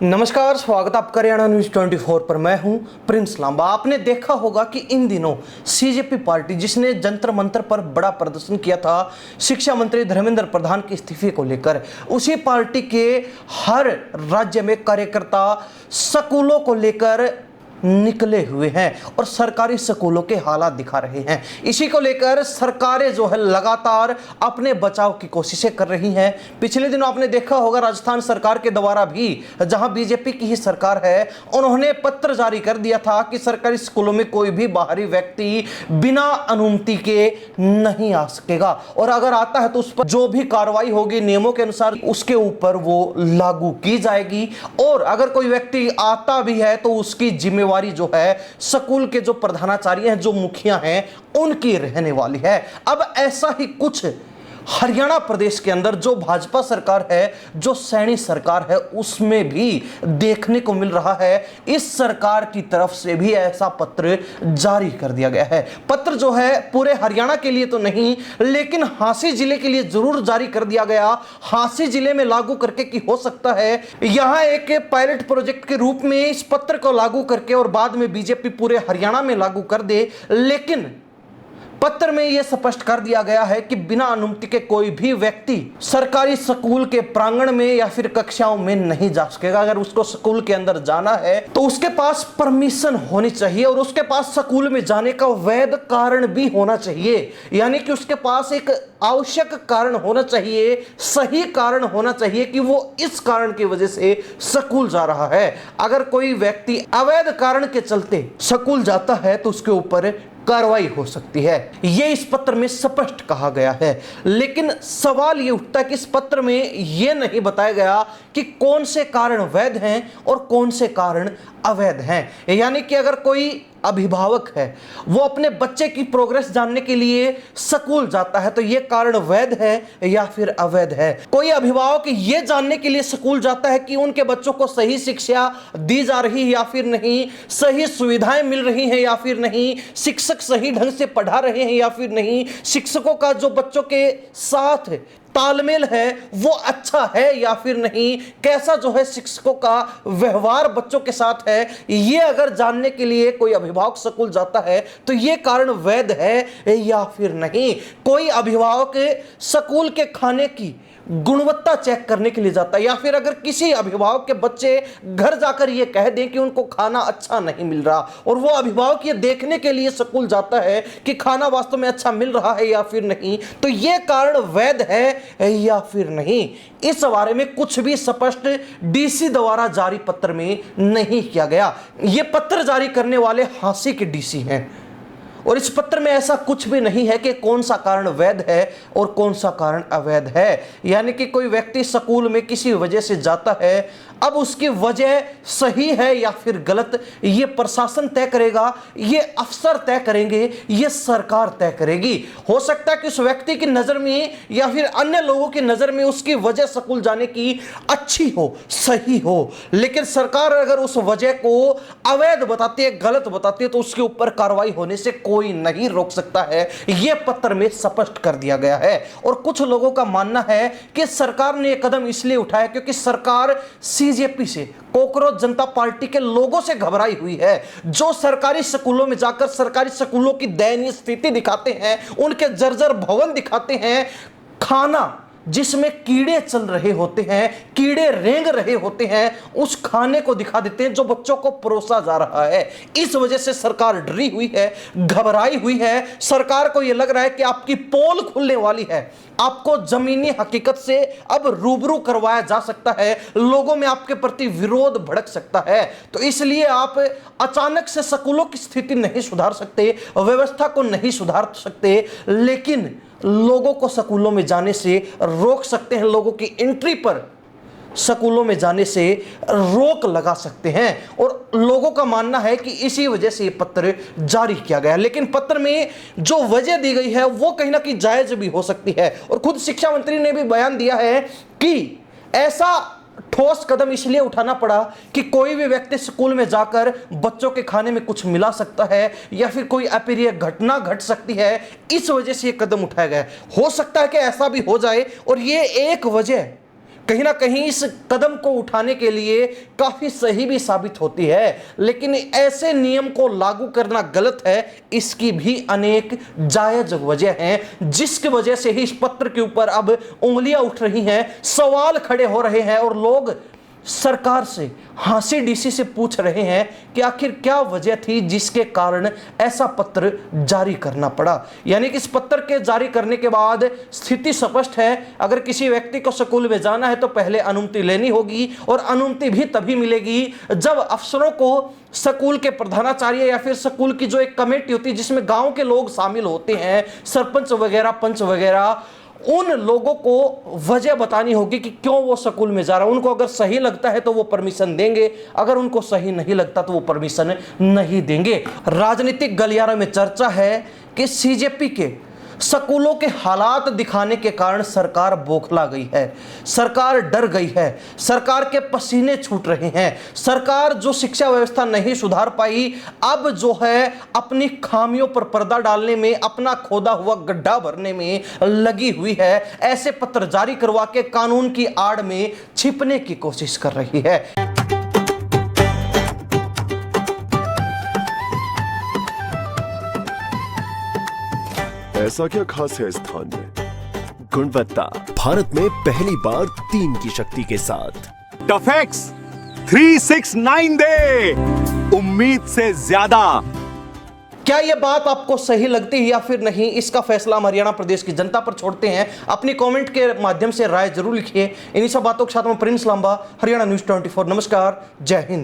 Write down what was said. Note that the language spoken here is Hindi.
नमस्कार, स्वागत आपका हरियाणा न्यूज 24 पर। मैं हूं प्रिंस लांबा। आपने देखा होगा कि इन दिनों सीजेपी पार्टी, जिसने जंतर मंतर पर बड़ा प्रदर्शन किया था शिक्षा मंत्री धर्मेंद्र प्रधान के इस्तीफे को लेकर, उसी पार्टी के हर राज्य में कार्यकर्ता स्कूलों को लेकर निकले हुए हैं और सरकारी स्कूलों के हालात दिखा रहे हैं। इसी को लेकर सरकारें जो है लगातार अपने बचाव की कोशिशें कर रही हैं। पिछले दिनों आपने देखा होगा राजस्थान सरकार के द्वारा भी, जहां बीजेपी की ही सरकार है, उन्होंने पत्र जारी कर दिया था कि सरकारी स्कूलों में कोई भी बाहरी व्यक्ति बिना अनुमति के नहीं आ सकेगा और अगर आता है तो उस पर जो भी कार्रवाई होगी नियमों के अनुसार उसके ऊपर वो लागू की जाएगी। और अगर कोई व्यक्ति आता भी है तो उसकी जिम्मेवारी जो है स्कूल के जो प्रधानाचार्य हैं, जो मुखिया हैं, उनकी रहने वाली है। अब ऐसा ही कुछ हरियाणा प्रदेश के अंदर जो भाजपा सरकार है, जो सैनी सरकार है, उसमें भी देखने को मिल रहा है। इस सरकार की तरफ से भी ऐसा पत्र जारी कर दिया गया है। पत्र जो है पूरे हरियाणा के लिए तो नहीं, लेकिन हांसी जिले के लिए जरूर जारी कर दिया गया। हांसी जिले में लागू करके कि हो सकता है यहां एक पायलट प्रोजेक्ट के रूप में इस पत्र को लागू करके और बाद में बीजेपी पूरे हरियाणा में लागू कर दे। लेकिन पत्र में यह स्पष्ट कर दिया गया है कि बिना अनुमति के कोई भी व्यक्ति सरकारी स्कूल के प्रांगण में या फिर कक्षाओं में नहीं जा सकेगा। अगर उसको स्कूल के अंदर जाना है तो उसके पास परमिशन होनी चाहिए और उसके पास स्कूल में जाने का वैध कारण भी होना चाहिए। यानी कि उसके पास एक आवश्यक कारण होना चाहिए, सही कारण होना चाहिए कि वो इस कारण की वजह से स्कूल जा रहा है। अगर कोई व्यक्ति अवैध कारण के चलते स्कूल जाता है तो उसके ऊपर कार्रवाई हो सकती है। यह इस पत्र में स्पष्ट कहा गया है। लेकिन सवाल यह उठता है कि इस पत्र में यह नहीं बताया गया कि कौन से कारण वैध हैं और कौन से कारण अवैध हैं। यानी कि अगर कोई अभिभावक है, वो अपने बच्चे की प्रोग्रेस जानने के लिए स्कूल जाता है तो यह कारण वैध है या फिर अवैध है। कोई अभिभावक यह जानने के लिए स्कूल जाता है कि उनके बच्चों को सही शिक्षा दी जा रही है या फिर नहीं, सही सुविधाएं मिल रही हैं या फिर नहीं, शिक्षक सही ढंग से पढ़ा रहे हैं या फिर नहीं, शिक्षकों का जो बच्चों के साथ तालमेल है वो अच्छा है या फिर नहीं, कैसा जो है शिक्षकों का व्यवहार बच्चों के साथ है, ये अगर जानने के लिए कोई अभिभावक स्कूल जाता है तो ये कारण वैध है या फिर नहीं। कोई अभिभावक स्कूल के खाने की गुणवत्ता चेक करने के लिए जाता है या फिर अगर किसी अभिभावक के बच्चे घर जाकर ये कह दें कि उनको खाना अच्छा नहीं मिल रहा और वो अभिभावक ये देखने के लिए स्कूल जाता है कि खाना वास्तव में अच्छा मिल रहा है या फिर नहीं, तो ये कारण वैध है या फिर नहीं, इस बारे में कुछ भी स्पष्ट डीसी द्वारा जारी पत्र में नहीं किया गया। ये पत्र जारी करने वाले हांसी के डीसी हैं और इस पत्र में ऐसा कुछ भी नहीं है कि कौन सा कारण वैध है और कौन सा कारण अवैध है। यानी कि कोई व्यक्ति स्कूल में किसी वजह से जाता है, अब उसकी वजह सही है या फिर गलत, ये प्रशासन तय करेगा, ये अफसर तय करेंगे, ये सरकार तय करेगी। हो सकता है कि उस व्यक्ति की नज़र में या फिर अन्य लोगों की नज़र में उसकी वजह स्कूल जाने की अच्छी हो, सही हो, लेकिन सरकार अगर उस वजह को अवैध बताती है, गलत बताती है, तो उसके ऊपर कार्रवाई होने से कोई नहीं रोक सकता है। यह पत्र में स्पष्ट कर दिया गया है। और कुछ लोगों का मानना है कि सरकार ने यह कदम इसलिए उठाया क्योंकि सरकार सीजेपी से, कॉकरोच जनता पार्टी के लोगों से घबराई हुई है, जो सरकारी स्कूलों में जाकर सरकारी स्कूलों की दयनीय स्थिति दिखाते हैं, उनके जर्जर भवन दिखाते हैं, खाना जिसमें कीड़े चल रहे होते हैं, कीड़े रेंग रहे होते हैं, उस खाने को दिखा देते हैं जो बच्चों को परोसा जा रहा है। इस वजह से सरकार डरी हुई है, घबराई हुई है। सरकार को यह लग रहा है कि आपकी पोल खुलने वाली है, आपको जमीनी हकीकत से अब रूबरू करवाया जा सकता है, लोगों में आपके प्रति विरोध भड़क सकता है। तो इसलिए आप अचानक से स्कूलों की स्थिति नहीं सुधार सकते, व्यवस्था को नहीं सुधार सकते, लेकिन लोगों को स्कूलों में जाने से रोक सकते हैं, लोगों की एंट्री पर स्कूलों में जाने से रोक लगा सकते हैं। और लोगों का मानना है कि इसी वजह से ये पत्र जारी किया गया। लेकिन पत्र में जो वजह दी गई है वो कहीं ना कहीं जायज भी हो सकती है। और खुद शिक्षा मंत्री ने भी बयान दिया है कि ऐसा ठोस कदम इसलिए उठाना पड़ा कि कोई भी व्यक्ति स्कूल में जाकर बच्चों के खाने में कुछ मिला सकता है या फिर कोई अप्रिय घटना घट सकती है, इस वजह से यह कदम उठाया गया। हो सकता है कि ऐसा भी हो जाए और ये एक वजह कहीं ना कहीं इस कदम को उठाने के लिए काफी सही भी साबित होती है, लेकिन ऐसे नियम को लागू करना गलत है, इसकी भी अनेक जायज वजह हैं, जिसकी वजह से ही इस पत्र के ऊपर अब उंगलियां उठ रही हैं, सवाल खड़े हो रहे हैं और लोग सरकार से हांसी डीसी से पूछ रहे हैं कि आखिर क्या वजह थी जिसके कारण ऐसा पत्र जारी करना पड़ा। यानी कि इस पत्र के जारी करने के बाद स्थिति स्पष्ट है, अगर किसी व्यक्ति को स्कूल में जाना है तो पहले अनुमति लेनी होगी, और अनुमति भी तभी मिलेगी जब अफसरों को स्कूल के प्रधानाचार्य या फिर स्कूल की जो एक कमेटी होती है जिसमें गांव के लोग शामिल होते हैं, सरपंच वगैरह, पंच वगैरह, उन लोगों को वजह बतानी होगी कि क्यों वो स्कूल में जा रहा है। उनको अगर सही लगता है तो वो परमिशन देंगे, अगर उनको सही नहीं लगता तो वो परमिशन नहीं देंगे। राजनीतिक गलियारों में चर्चा है कि सीजेपी के स्कूलों के हालात दिखाने के कारण सरकार बौखला गई है, सरकार डर गई है, सरकार के पसीने छूट रहे हैं, सरकार जो शिक्षा व्यवस्था नहीं सुधार पाई, अब जो है अपनी खामियों पर पर्दा डालने में, अपना खोदा हुआ गड्ढा भरने में लगी हुई है। ऐसे पत्र जारी करवा के कानून की आड़ में छिपने की कोशिश कर रही है। ऐसा क्या खास है इस स्थान में? गुणवत्ता भारत में पहली बार 3 की शक्ति के साथ। टफेक्स 369 दे, उम्मीद से ज्यादा। क्या यह बात आपको सही लगती है या फिर नहीं, इसका फैसला हम हरियाणा प्रदेश की जनता पर छोड़ते हैं। अपनी कमेंट के माध्यम से राय जरूर लिखिए। इन्हीं सब बातों के साथ में प्रिंस लांबा, हरियाणा न्यूज़ 24। नमस्कार, जय हिंद।